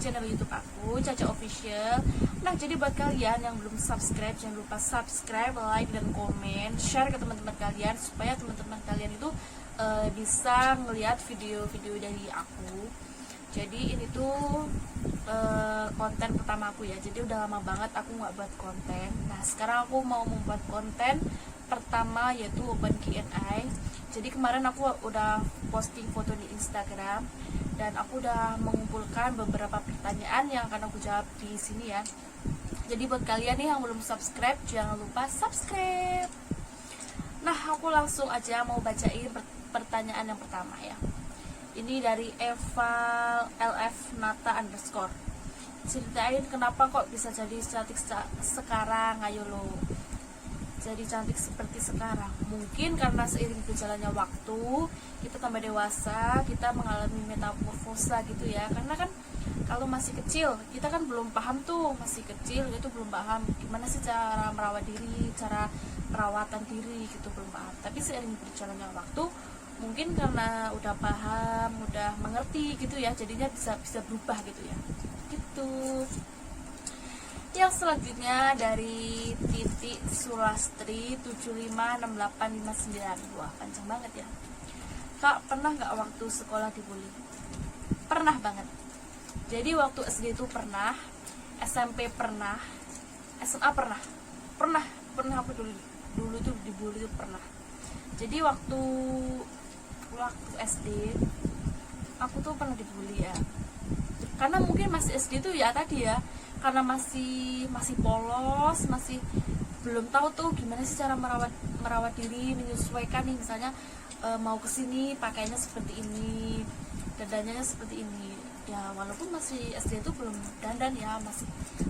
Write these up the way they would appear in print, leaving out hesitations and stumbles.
channel YouTube aku, Caca Official. Nah, jadi buat kalian yang belum subscribe, jangan lupa subscribe, like, dan komen, share ke teman-teman kalian supaya teman-teman kalian itu bisa ngelihat video-video dari aku. Jadi ini tuh konten pertama aku ya. Jadi udah lama banget aku nggak buat konten. Nah, sekarang aku mau membuat konten pertama yaitu open Q&A. Jadi kemarin aku udah posting foto di Instagram dan aku udah mengumpulkan beberapa pertanyaan yang akan aku jawab di sini ya. Jadi buat kalian nih yang belum subscribe, jangan lupa subscribe. Nah, aku langsung aja mau bacain pertanyaan yang pertama ya. Ini dari Eva LF Nata _ ceritain kenapa kok bisa jadi cantik sekarang, ayo lo. Jadi cantik seperti sekarang. Mungkin karena seiring berjalannya waktu, kita tambah dewasa, kita mengalami metamorfosa gitu ya. Karena kan kalau masih kecil, kita kan belum paham tuh, masih kecil itu belum paham gimana sih cara merawat diri, cara perawatan diri gitu, belum paham. Tapi seiring berjalannya waktu, mungkin karena udah paham, udah mengerti gitu ya, jadinya bisa berubah gitu ya. Gitu. Yang selanjutnya dari Titi Sulastri 756859. Wah, panjang banget ya. Kak, pernah nggak waktu sekolah dibully? Pernah banget. Jadi waktu SD itu pernah, SMP pernah, SMA pernah aku dulu tuh dibully tuh pernah. Jadi waktu SD aku tuh pernah dibully ya. Karena mungkin masih SD tuh ya tadi ya, karena masih polos, masih belum tahu tuh gimana sih cara merawat diri, menyesuaikan nih, misalnya mau kesini pakainya seperti ini, dandannya seperti ini ya. Walaupun masih SD itu belum dandan ya,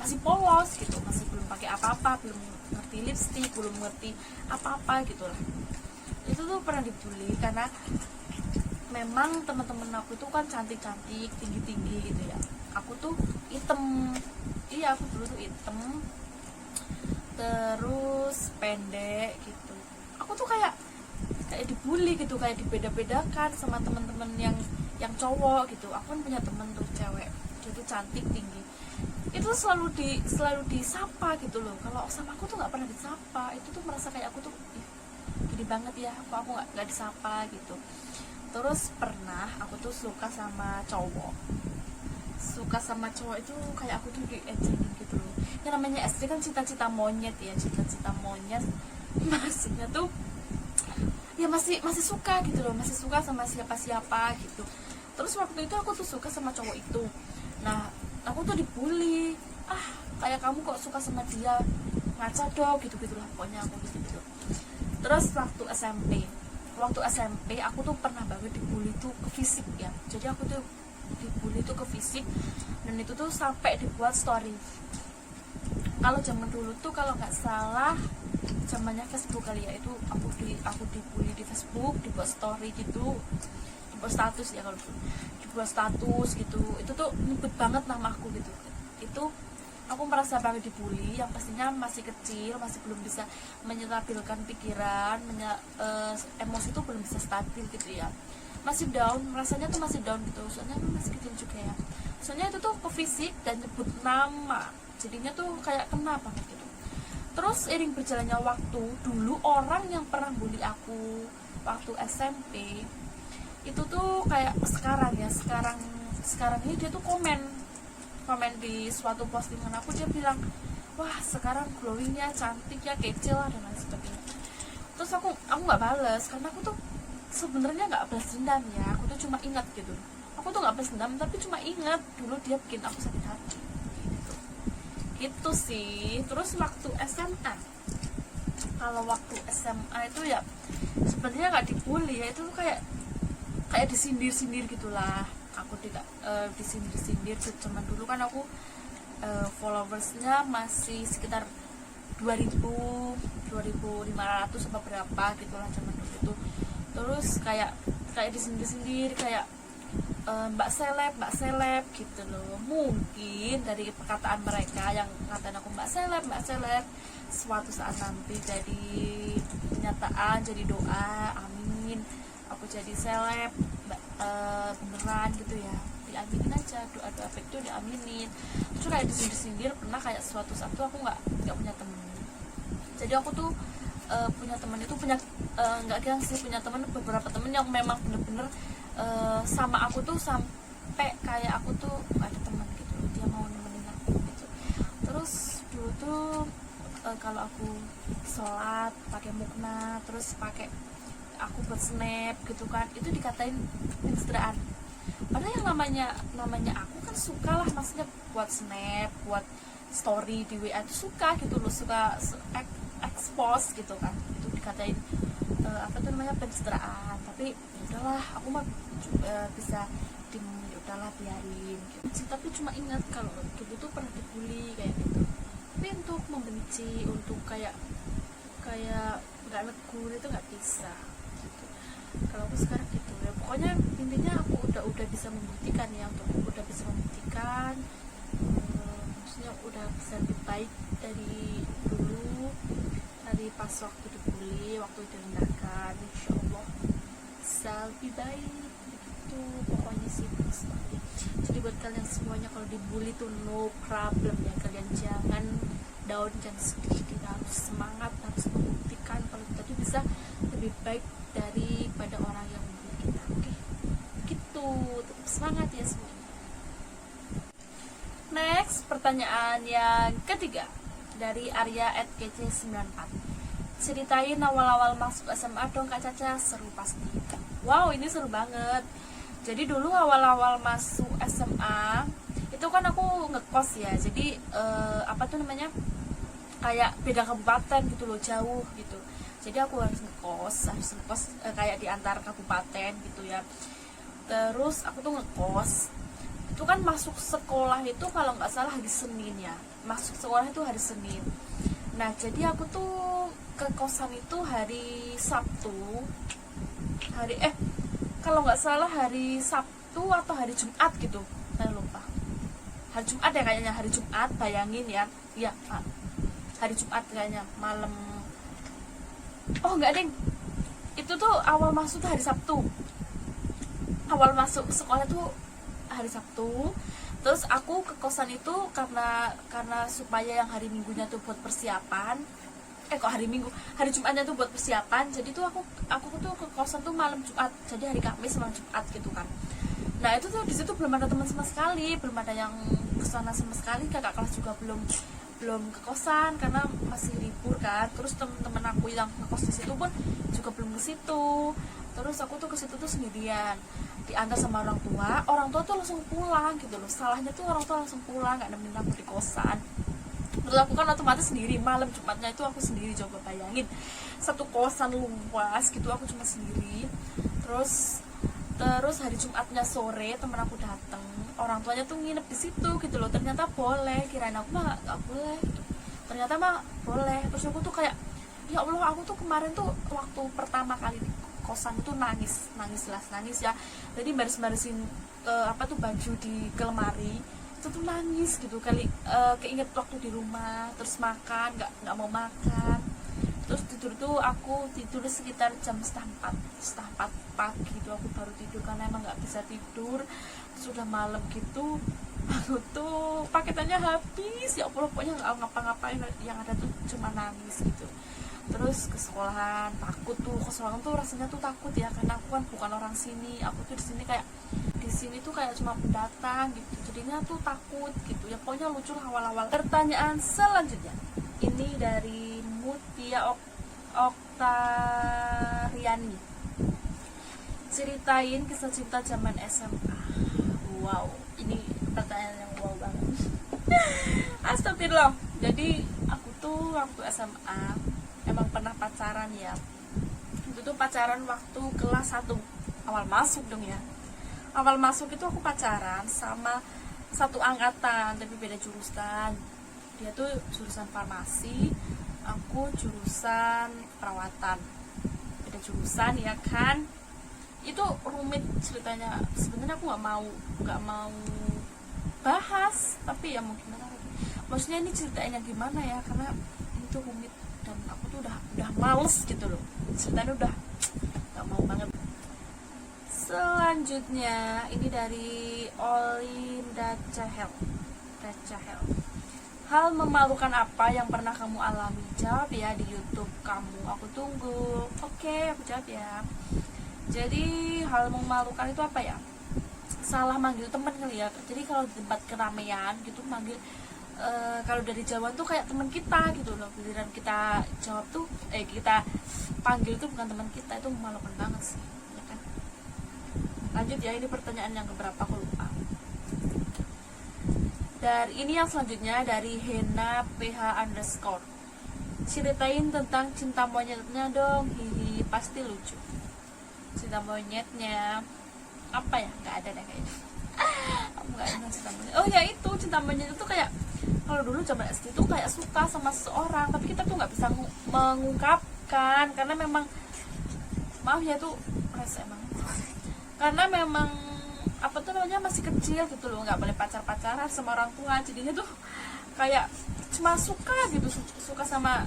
masih polos gitu, masih belum pakai apa-apa, belum ngerti lipstick, belum ngerti apa-apa gitu lah. Itu tuh pernah dibully karena memang teman-teman aku tuh kan cantik-cantik, tinggi-tinggi gitu ya. Aku tuh hitam. Iya, aku dulu tuh hitam, terus pendek gitu. Aku tuh kayak dibully gitu, kayak dibeda-bedakan sama teman-teman yang cowok gitu. Aku kan punya temen tuh cewek, dia tuh cantik, tinggi. Itu selalu disapa gitu loh. Kalau sama aku tuh nggak pernah disapa. Itu tuh merasa kayak aku tuh gini banget ya, aku nggak disapa gitu. Terus pernah aku tuh suka sama cowok itu kayak aku tuh diejengin gitu loh. Yang namanya SD kan cita-cita monyet ya, cita-cita monyet. Maksudnya tuh ya masih suka gitu loh, masih suka sama siapa-siapa gitu. Terus waktu itu aku tuh suka sama cowok itu. Nah, aku tuh dibully. Kayak kamu kok suka sama dia, ngaca dong gitu-gitu lah pokoknya aku gitu. Terus waktu SMP aku tuh pernah banget dibully tuh ke fisik ya. Jadi aku tuh dibully tuh ke fisik, dan itu tuh sampai dibuat story. Kalau zaman dulu tuh kalau nggak salah zamannya Facebook kali ya, itu aku dibully di Facebook, dibuat story gitu, dibuat status ya, kalau dibuat status gitu. Itu tuh nyebut banget nama aku gitu. Itu aku merasa banget dibully, yang pastinya masih kecil, masih belum bisa menyetabilkan pikiran, emosi tuh belum bisa stabil gitu ya, masih down, rasanya tuh masih down gitu. Soalnya masih kecil juga ya, soalnya itu tuh ke fisik dan nyebut nama, jadinya tuh kayak kena banget gitu. Terus seiring berjalannya waktu, dulu orang yang pernah bully aku waktu SMP itu tuh kayak sekarang ini dia tuh komen di suatu postingan aku, dia bilang, wah sekarang glowingnya, cantiknya, kece lah, dan lain sebagainya. Terus aku nggak balas, karena aku tuh sebenarnya nggak balas dendam ya, aku tuh cuma ingat gitu. Aku tuh nggak balas dendam, tapi cuma ingat dulu dia bikin aku sakit hati gitu sih. Terus waktu SMA, kalau waktu SMA itu ya sebenarnya nggak dibully ya, itu kayak disindir gitulah. Aku tidak disindir. Zaman dulu kan aku followersnya masih sekitar 2.500 apa berapa gitu lah zaman dulu itu. Terus kayak disindir kayak mbak seleb gitu loh. Mungkin dari perkataan mereka yang ngatain aku mbak seleb, suatu saat nanti jadi kenyataan, jadi doa, amin, aku jadi seleb beneran gitu ya. diaminin aja, doa-doa baik itu diaminin. Terus kayak disindir-sindir, pernah kayak suatu saat tuh aku nggak punya temen. Jadi aku tuh punya temen itu nggak kira sih, punya temen beberapa temen yang memang bener-bener sama aku tuh sampai kayak aku tuh ada teman gitu, dia mau nemenin aku gitu. Terus dulu tuh kalau aku sholat pakai mukna, terus pakai aku buat snap gitu kan, itu dikatain pencitraan. Padahal yang namanya aku kan suka lah, maksudnya buat snap, buat story di WA itu suka gitu loh, suka expose gitu kan, itu dikatain apa tuh namanya pencitraan. Tapi udahlah, aku mah bisa udahlah biarin gitu. Tapi cuma ingat kalau dulu tuh pernah dibully kayak gitu. Tapi untuk membenci, untuk kayak nggak negur itu nggak bisa gitu. Kalau aku sekarang gitu ya, pokoknya intinya aku udah bisa membuktikan ya, udah bisa membuktikan, maksudnya udah bisa lebih baik dari dulu, dari pas waktu dibully, waktu direndahkan. Insya Allah bisa lebih baik begitu, pokoknya sih sekali. Jadi buat kalian semuanya, kalau dibully tuh no problem ya, kalian jangan down, jangan sedih, kita harus semangat, harus membuktikan kalau kita tuh bisa lebih baik daripada orang yang membuli kita. Oke, gitu, tetap semangat ya semuanya. Next, pertanyaan yang ketiga dari Arya@kc94. Ceritain awal-awal masuk SMA dong Kak Caca, seru pasti. Wow, ini seru banget. Jadi dulu awal-awal masuk SMA itu kan aku ngekos ya, jadi apa tuh namanya, kayak beda kabupaten gitu loh, jauh gitu. Jadi aku harus ngekos kayak di antar kabupaten gitu ya. Terus aku tuh ngekos, itu kan masuk sekolah itu kalau nggak salah hari Senin ya, masuk sekolah itu hari Senin. Nah jadi aku tuh ke kosan itu hari Sabtu, kalau nggak salah hari Sabtu atau hari Jumat gitu, saya lupa. Hari Jumat ya kayaknya, hari Jumat, bayangin ya. Iya, hari Jumat kayaknya, malam. Oh enggak deng, itu tuh awal masuk tuh hari Sabtu. Awal masuk sekolah tuh hari Sabtu. Terus aku ke kosan itu karena supaya yang hari Minggunya tuh buat persiapan. Hari Jumatnya tuh buat persiapan. Jadi tuh aku tuh ke kosan tuh malam Jumat. Jadi hari Kamis malam Jumat gitu kan. Nah itu tuh di situ belum ada teman sama sekali, belum ada yang kesana sama sekali. Kakak kelas juga belum ke kosan karena masih libur kan. Terus temen-temen aku yang ngekos di situ pun juga belum ke situ. Terus aku tuh ke situ tuh sendirian, diantar sama orang tua tuh langsung pulang gitu loh. Salahnya tuh orang tua langsung pulang, nggak nemenin aku di kosan. Terus aku kan otomatis sendiri, malam Jumatnya itu aku sendiri, coba bayangin, satu kosan luas gitu aku cuma sendiri. Terus hari Jumatnya sore temen aku datang, orang tuanya tuh nginep di situ gitu loh. Ternyata boleh, kirain aku mah nggak boleh gitu, ternyata mah boleh. Terus aku tuh kayak, ya Allah, aku tuh kemarin tuh waktu pertama kali di kosan itu nangis ya. Jadi baris-barisin baju di lemari itu tuh nangis gitu kali, keinget waktu di rumah. Terus makan nggak mau makan. Terus tidur tuh aku tidur sekitar jam setengah empat pagi gitu, aku baru tidur karena emang nggak bisa tidur. Sudah malam gitu, aku tuh paketannya habis, ya Allah, pokoknya nggak ngapa-ngapain, yang ada tuh cuma nangis gitu. Terus ke sekolahan takut tuh, ke sekolahan tuh rasanya tuh takut ya, karena aku kan bukan orang sini. Aku tuh di sini tuh kayak cuma pendatang gitu, jadinya tuh takut gitu ya. Pokoknya lucu lah awal-awal. Pertanyaan selanjutnya ini dari Mutia Oktariani. Ceritain kisah cinta zaman SMA. Wow, ini pertanyaan yang wow banget. Astagfirullah. Jadi aku tuh waktu SMA emang pernah pacaran ya. Itu tuh pacaran waktu kelas 1, awal masuk dong ya. Awal masuk itu aku pacaran sama satu angkatan tapi beda jurusan. Dia tuh jurusan farmasi, aku jurusan perawatan. Beda jurusan ya kan. Itu rumit ceritanya. Sebenarnya aku nggak mau bahas, tapi ya mungkin maksudnya ini ceritanya gimana ya, karena itu rumit dan aku tuh udah males gitu loh, ceritanya udah nggak mau banget. Selanjutnya ini dari Olinda Cahel. Hal memalukan apa yang pernah kamu alami? Jawab ya di YouTube kamu, aku tunggu. Oke, aku jawab ya. Jadi hal memalukan itu apa ya? Salah manggil temen kali ya. Jadi kalau di tempat keramaian gitu manggil kalau dari Jawa tuh kayak teman kita gitu loh. Giliran kita jawab tuh kita panggil tuh bukan teman kita, itu memalukan banget sih, ya kan? Lanjut ya, ini pertanyaan yang keberapa aku lupa. Dan ini yang selanjutnya dari Hena PH underscore. Ceritain tentang cinta monyetnya dong, hihi, pasti lucu. Cinta monyetnya apa ya? Nggak ada deh kayaknya. Aku nggak ada cinta monyet. Oh ya itu cinta monyet itu kayak kalau dulu zaman SD tuh kayak suka sama seseorang, tapi kita tuh nggak bisa mengungkapkan karena memang maaf ya tuh rese emang. Karena memang apa tuh namanya masih kecil gitu loh, nggak boleh pacaran sama orang tua, jadinya tuh kayak cuma suka gitu, suka sama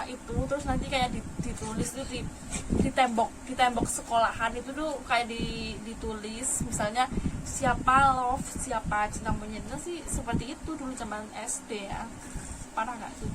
itu. Terus nanti kayak ditulis tuh di tembok sekolahan itu tuh kayak ditulis misalnya siapa love, siapa cinta monyetnya sih, seperti itu dulu zaman SD ya. Parah nggak tuh?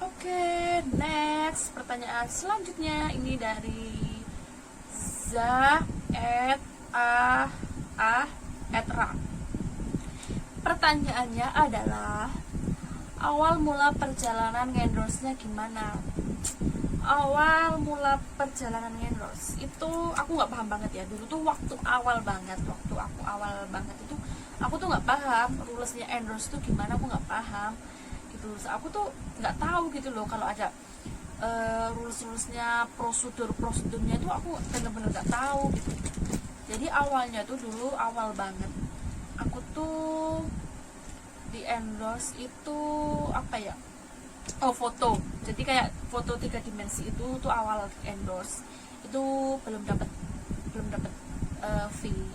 Oke, next pertanyaan selanjutnya ini dari Etra. Pertanyaannya adalah awal mula perjalanan ngendorse-nya gimana? Awal mula perjalanan ngendorse itu aku nggak paham banget ya. Dulu tuh waktu aku awal banget itu aku tuh nggak paham rulesnya endorse tuh gimana, aku nggak paham gitu. Aku tuh nggak tahu gitu loh kalau ada rules-rulesnya, prosedurnya itu aku bener-bener nggak tahu gitu. Jadi awalnya tuh dulu awal banget aku tuh di endorse itu apa ya, foto. Jadi kayak foto 3 dimensi itu tuh awal endorse. Itu belum dapat fee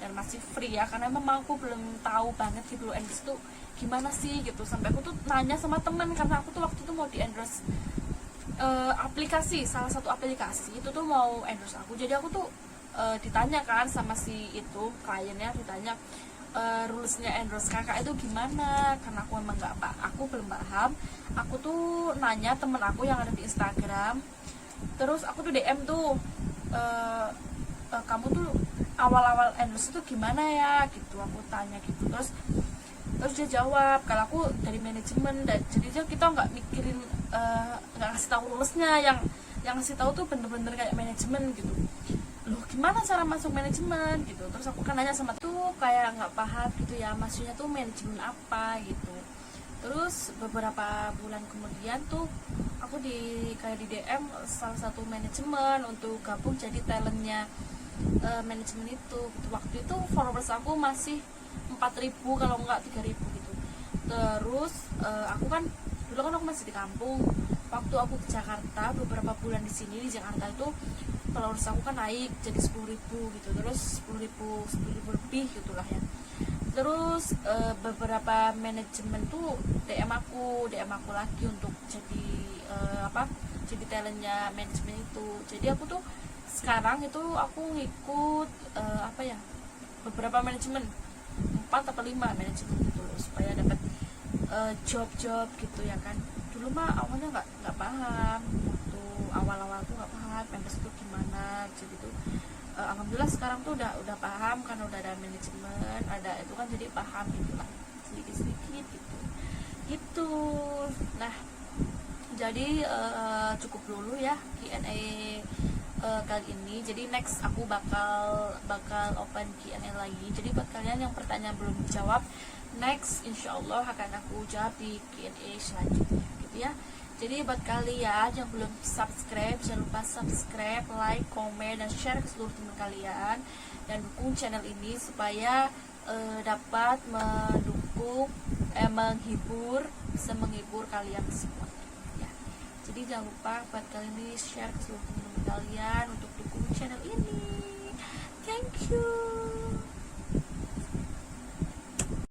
dan masih free ya, karena memang aku belum tahu banget gitu endorse tuh gimana sih gitu. Sampai aku tuh nanya sama teman, karena aku tuh waktu itu mau di endorse aplikasi, salah satu aplikasi itu tuh mau endorse aku. Jadi aku tuh ditanya kan sama si itu kliennya, ditanya rulesnya endorse kakak itu gimana, karena aku emang aku belum paham. Aku tuh nanya temen aku yang ada di Instagram, terus aku tuh DM tuh kamu tuh awal-awal endorse itu gimana ya gitu, aku tanya gitu. Terus dia jawab kalau aku dari manajemen, dan jadi kita nggak mikirin, nggak ngasih tahu rulesnya, yang ngasih tahu tuh bener-bener kayak manajemen gitu. Loh gimana cara masuk manajemen gitu. Terus aku kan nanya sama tuh kayak nggak paham gitu ya, maksudnya tuh manajemen apa gitu. Terus beberapa bulan kemudian tuh aku di DM salah satu manajemen untuk gabung jadi talentnya manajemen itu gitu. Waktu itu followers aku masih 4.000 kalau enggak 3.000 gitu. Terus aku kan dulu kan aku masih di kampung. Waktu aku ke Jakarta beberapa bulan di sini di Jakarta itu followers aku kan naik jadi 10.000 gitu. Terus 10.000 lebih gitulah ya. Terus beberapa manajemen tuh DM aku lagi untuk jadi jadi talentnya manajemen itu. Jadi aku tuh sekarang itu aku ngikut beberapa manajemen, 4 atau 5 manajemen gitu loh, supaya dapat job gitu ya kan. Dulu mah awalnya nggak paham, waktu awal tuh nggak paham endorse itu gimana gitu. Alhamdulillah sekarang tuh udah paham, karena udah ada manajemen, ada itu kan, jadi paham gitulah sedikit gitu. Nah jadi cukup dulu ya Q&A kali ini. Jadi next aku bakal open Q&A lagi. Jadi buat kalian yang pertanyaan belum dijawab, next insyaallah akan aku jawab di Q&A selanjutnya gitu ya. Jadi buat kalian yang belum subscribe, jangan lupa subscribe, like, komen, dan share ke seluruh teman kalian, dan dukung channel ini supaya dapat bisa menghibur kalian semua ya. Jadi jangan lupa buat kalian ini share ke seluruh teman kalian untuk dukung channel ini. Thank you.